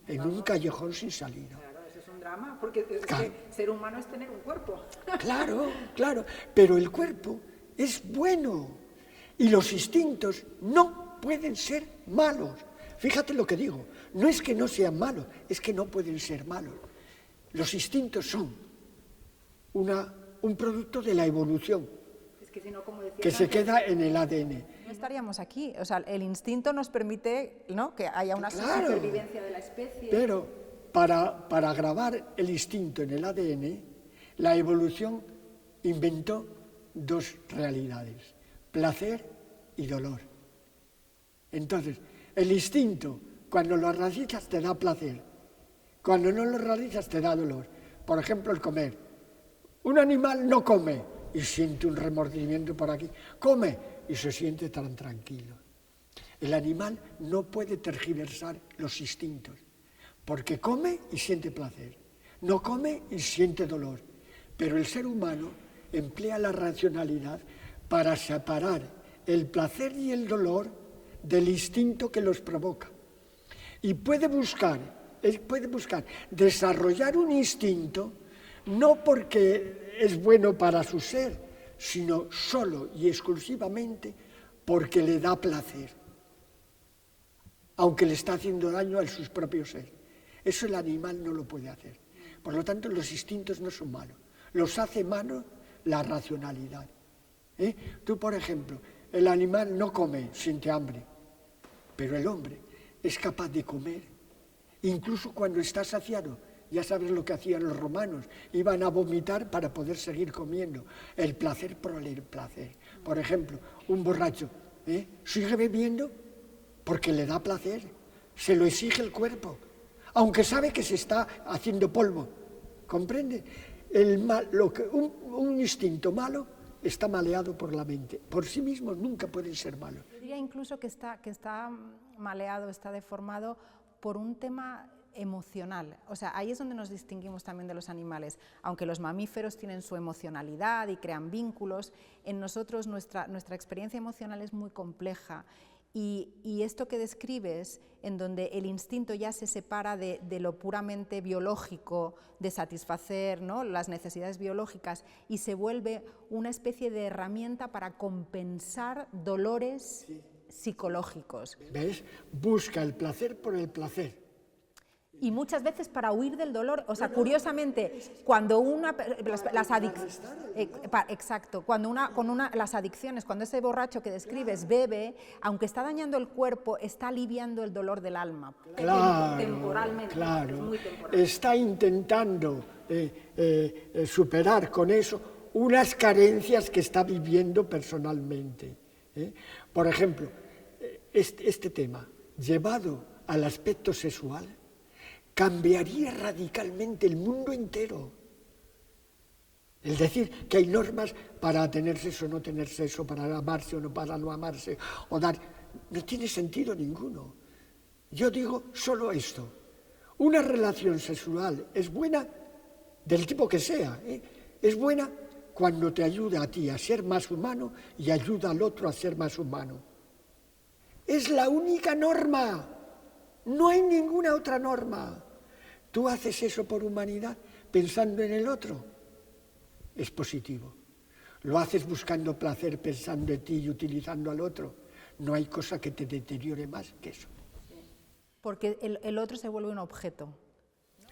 en un callejón sin salida. Claro, eso es un drama, porque claro. Ser humano es tener un cuerpo. Claro, claro, pero el cuerpo es bueno y los instintos no pueden ser malos. Fíjate lo que digo, no es que no sean malos, es que no pueden ser malos. Los instintos son un producto de la evolución, es que, si no, como decía que se queda en el ADN. No estaríamos aquí, o sea, el instinto nos permite, ¿no?, que haya una supervivencia de la especie. Pero para grabar el instinto en el ADN, la evolución inventó dos realidades, placer y dolor. Entonces, el instinto, cuando lo realizas, te da placer. Cuando no lo realizas, te da dolor. Por ejemplo, el comer. Un animal no come y siente un remordimiento por aquí. Come y se siente tan tranquilo. El animal no puede tergiversar los instintos, porque come y siente placer. No come y siente dolor. Pero el ser humano emplea la racionalidad para separar el placer y el dolor del instinto que los provoca. Y puede buscar desarrollar un instinto no porque es bueno para su ser, sino solo y exclusivamente porque le da placer, aunque le está haciendo daño a su propio ser. Eso el animal no lo puede hacer. Por lo tanto, los instintos no son malos. Los hace malo la racionalidad. Tú, por ejemplo, el animal no come, siente hambre, pero el hombre es capaz de comer, incluso cuando está saciado. Ya sabes lo que hacían los romanos, iban a vomitar para poder seguir comiendo. El placer por el placer. Por ejemplo, un borracho sigue bebiendo porque le da placer, se lo exige el cuerpo, aunque sabe que se está haciendo polvo. ¿Comprende? Un instinto malo está maleado por la mente. Por sí mismo nunca pueden ser malos. Yo diría incluso que está maleado, está deformado por un tema emocional. O sea, ahí es donde nos distinguimos también de los animales. Aunque los mamíferos tienen su emocionalidad y crean vínculos, en nosotros nuestra experiencia emocional es muy compleja. Y esto que describes, en donde el instinto ya se separa de lo puramente biológico, de satisfacer, ¿no?, las necesidades biológicas, y se vuelve una especie de herramienta para compensar dolores psicológicos. ¿Ves? Busca el placer por el placer. Y muchas veces para huir del dolor, o sea, curiosamente, cuando las adicciones, exacto, las adicciones, cuando ese borracho que describes bebe, aunque está dañando el cuerpo, está aliviando el dolor del alma, temporalmente. Claro, es muy temporal. Está intentando superar con eso unas carencias que está viviendo personalmente. Por ejemplo, este tema, llevado al aspecto sexual, cambiaría radicalmente el mundo entero. Es decir, que hay normas para tener sexo o no tener sexo, para amarse o no para no amarse, o dar... No tiene sentido ninguno. Yo digo solo esto. Una relación sexual es buena del tipo que sea. Es buena cuando te ayuda a ti a ser más humano y ayuda al otro a ser más humano. Es la única norma. No hay ninguna otra norma. Tú haces eso por humanidad pensando en el otro. Es positivo. Lo haces buscando placer, pensando en ti y utilizando al otro. No hay cosa que te deteriore más que eso. Porque el otro se vuelve un objeto.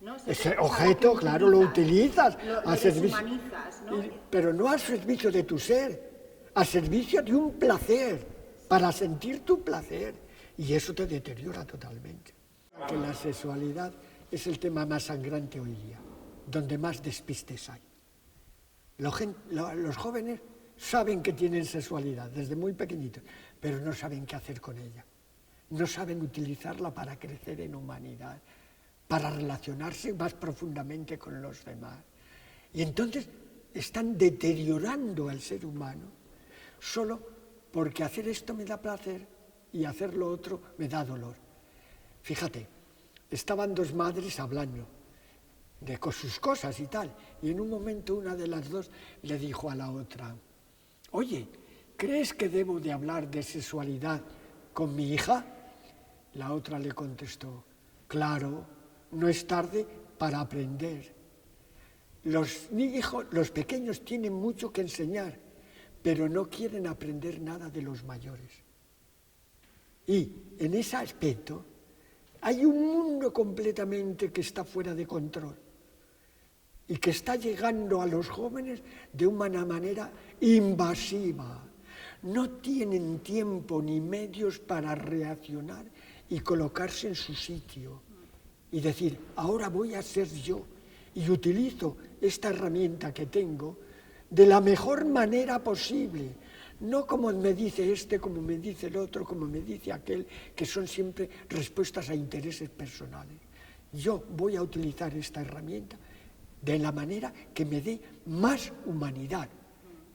¿No? Ese objeto, claro, lo utilizas. Lo deshumanizas, ¿no? Pero no al servicio de tu ser, al servicio de un placer, para sentir tu placer. Y eso te deteriora totalmente. Que la sexualidad es el tema más sangrante hoy día, donde más despistes hay. Los jóvenes saben que tienen sexualidad desde muy pequeñitos, pero no saben qué hacer con ella. No saben utilizarla para crecer en humanidad, para relacionarse más profundamente con los demás. Y entonces están deteriorando al ser humano solo porque hacer esto me da placer y hacer lo otro me da dolor. Fíjate, estaban dos madres hablando de sus cosas y tal, y en un momento una de las dos le dijo a la otra: oye, ¿crees que debo de hablar de sexualidad con mi hija? La otra le contestó: claro, no es tarde para aprender. Los pequeños tienen mucho que enseñar, pero no quieren aprender nada de los mayores. Y en ese aspecto hay un mundo completamente que está fuera de control y que está llegando a los jóvenes de una manera invasiva. No tienen tiempo ni medios para reaccionar y colocarse en su sitio y decir: ahora voy a ser yo y utilizo esta herramienta que tengo de la mejor manera posible. No como me dice este, como me dice el otro, como me dice aquel, que son siempre respuestas a intereses personales. Yo voy a utilizar esta herramienta de la manera que me dé más humanidad.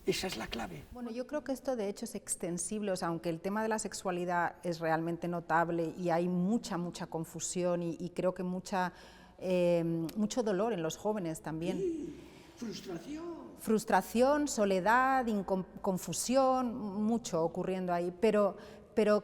Esa es la clave. Bueno, yo creo que esto de hecho es extensible, o sea, aunque el tema de la sexualidad es realmente notable y hay mucha confusión y creo que mucho dolor en los jóvenes también. Sí, frustración. Frustración, soledad, confusión, mucho ocurriendo ahí, pero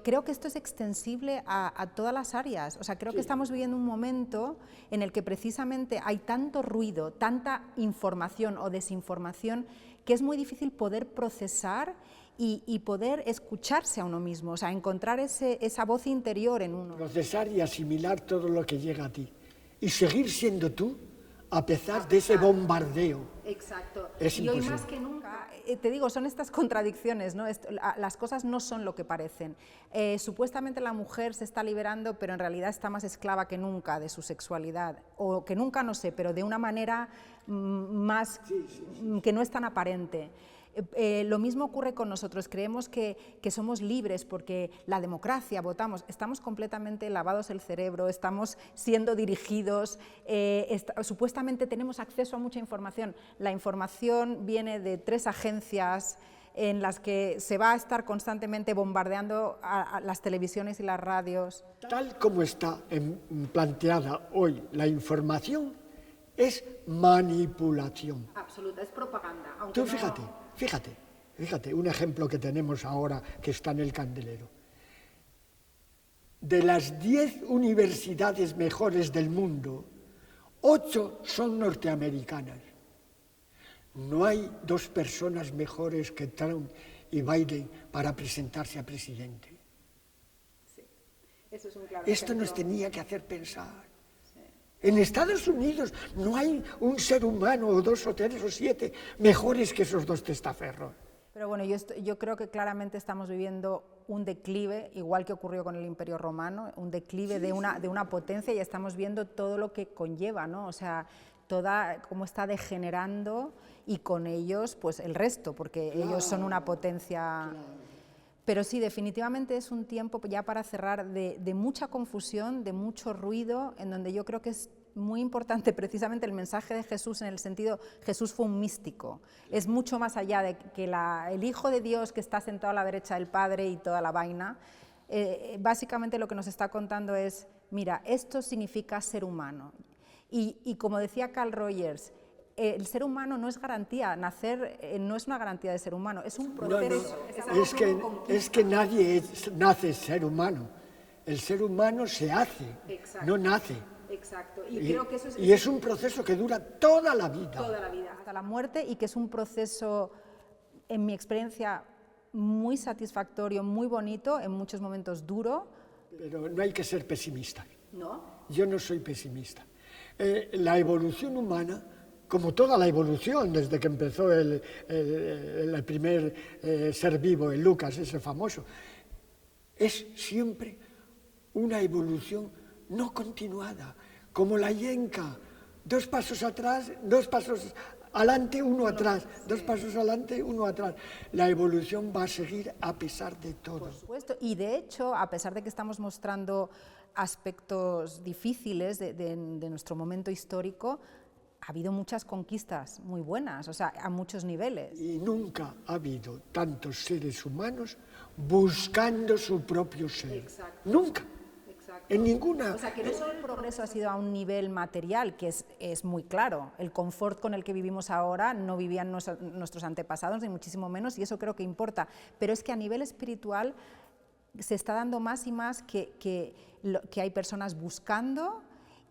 creo que esto es extensible a todas las áreas. O sea, creo que estamos viviendo un momento en el que precisamente hay tanto ruido, tanta información o desinformación, que es muy difícil poder procesar y poder escucharse a uno mismo, o sea, encontrar esa voz interior en uno. Procesar y asimilar todo lo que llega a ti y seguir siendo tú, a pesar de ese bombardeo. Exacto. Es y hoy imposible. más que nunca, te digo, son estas contradicciones, ¿no? Las cosas no son lo que parecen. Supuestamente la mujer se está liberando, pero en realidad está más esclava que nunca de su sexualidad, o que nunca, no sé, pero de una manera más que no es tan aparente. Lo mismo ocurre con nosotros, creemos que somos libres porque la democracia, votamos, estamos completamente lavados el cerebro, estamos siendo dirigidos, supuestamente tenemos acceso a mucha información. La información viene de 3 agencias en las que se va a estar constantemente bombardeando a las televisiones y las radios. Tal como está planteada hoy la información, es manipulación. Absoluta, es propaganda. Tú fíjate, un ejemplo que tenemos ahora que está en el candelero. De las 10 universidades mejores del mundo, 8 son norteamericanas. No hay 2 personas mejores que Trump y Biden para presentarse a presidente. Sí, eso es un claro Esto ejemplo. nos tenía que hacer pensar. En Estados Unidos no hay un ser humano, o 2 o 3 o 7, mejores que esos 2 testaferros. Pero bueno, yo creo que claramente estamos viviendo un declive, igual que ocurrió con el Imperio Romano, un declive de una potencia, y estamos viendo todo lo que conlleva, ¿no? O sea, cómo está degenerando, y con ellos pues el resto, porque ellos son una potencia. Pero sí, definitivamente es un tiempo, ya para cerrar, de mucha confusión, de mucho ruido, en donde yo creo que es muy importante precisamente el mensaje de Jesús, en el sentido, Jesús fue un místico, es mucho más allá de que el Hijo de Dios que está sentado a la derecha del Padre y toda la vaina. Básicamente lo que nos está contando es, mira, esto significa ser humano. Y como decía Carl Rogers, el ser humano no es garantía, nacer no es una garantía de ser humano, es un proceso. Es que nadie nace ser humano. El ser humano se hace, no nace. Exacto. Y creo que eso es un proceso que dura toda la vida. Toda la vida, hasta la muerte, y que es un proceso, en mi experiencia, muy satisfactorio, muy bonito, en muchos momentos duro. Pero no hay que ser pesimista. ¿No? Yo no soy pesimista. La evolución humana, como toda la evolución, desde que empezó el primer ser vivo, el Lucas, ese famoso, es siempre una evolución no continuada, como la yenca, 2 pasos atrás, 2 pasos adelante, 1 atrás, 2 pasos adelante, 1 atrás. La evolución va a seguir a pesar de todo. Por supuesto, y de hecho, a pesar de que estamos mostrando aspectos difíciles de nuestro momento histórico, ha habido muchas conquistas muy buenas, o sea, a muchos niveles. Y nunca ha habido tantos seres humanos buscando su propio ser. Exacto. Nunca. Exacto. En ninguna. O sea, que no solo el progreso ha sido a un nivel material, que es muy claro. El confort con el que vivimos ahora no vivían nuestros antepasados, ni muchísimo menos, y eso creo que importa. Pero es que a nivel espiritual se está dando más y más que hay personas buscando,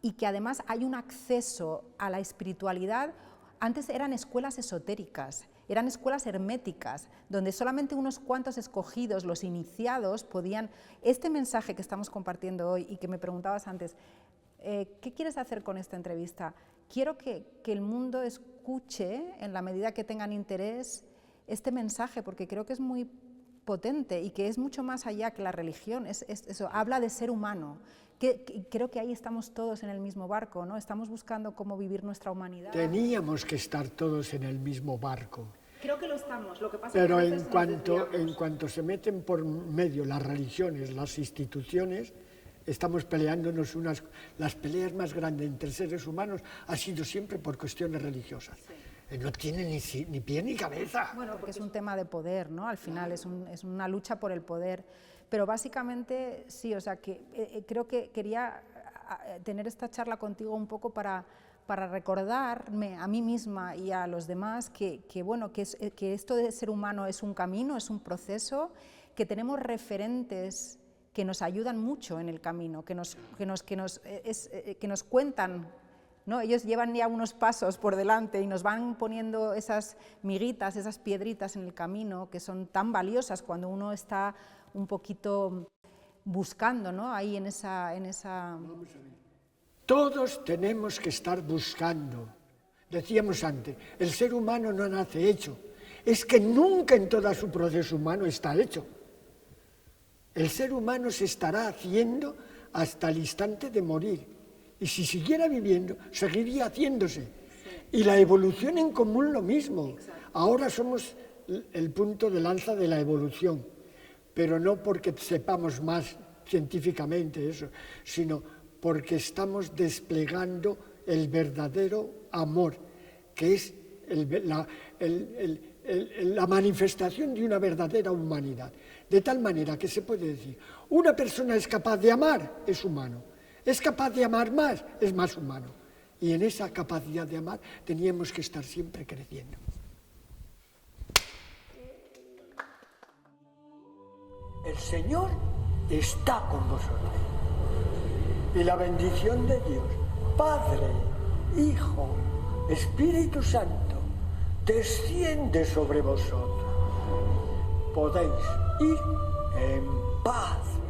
y que además hay un acceso a la espiritualidad. Antes eran escuelas esotéricas, eran escuelas herméticas, donde solamente unos cuantos escogidos, los iniciados, podían. Este mensaje que estamos compartiendo hoy, y que me preguntabas antes, ¿qué quieres hacer con esta entrevista? Quiero que el mundo escuche, en la medida que tengan interés, este mensaje, porque creo que es muy potente y que es mucho más allá que la religión. Eso habla de ser humano. Creo que ahí estamos todos en el mismo barco, ¿no? Estamos buscando cómo vivir nuestra humanidad. Teníamos que estar todos en el mismo barco. Creo que lo estamos, lo que pasa Pero es que a veces en cuanto se meten por medio las religiones, las instituciones, estamos peleándonos las peleas más grandes entre seres humanos ha sido siempre por cuestiones religiosas. Sí. No tiene ni pie ni cabeza. Bueno, porque es un tema de poder, ¿no? Al final es una lucha por el poder. Pero básicamente sí, o sea, que creo que quería tener esta charla contigo un poco para recordarme a mí misma y a los demás que esto de ser humano es un camino, es un proceso, que tenemos referentes que nos ayudan mucho en el camino, que nos cuentan, ¿no? Ellos llevan ya unos pasos por delante y nos van poniendo esas miguitas, esas piedritas en el camino, que son tan valiosas cuando uno está un poquito buscando, ¿no? Ahí en esa... Vamos a ver. Todos tenemos que estar buscando. Decíamos antes, el ser humano no nace hecho. Es que nunca en todo su proceso humano está hecho. El ser humano se estará haciendo hasta el instante de morir. Y si siguiera viviendo, seguiría haciéndose. Y la evolución en común lo mismo. Ahora somos el punto de lanza de la evolución, pero no porque sepamos más científicamente eso, sino porque estamos desplegando el verdadero amor, que es la manifestación de una verdadera humanidad. De tal manera que se puede decir, una persona es capaz de amar, es humano. Es capaz de amar más, es más humano. Y en esa capacidad de amar teníamos que estar siempre creciendo. El Señor está con vosotros. Y la bendición de Dios, Padre, Hijo, Espíritu Santo, desciende sobre vosotros. Podéis ir en paz.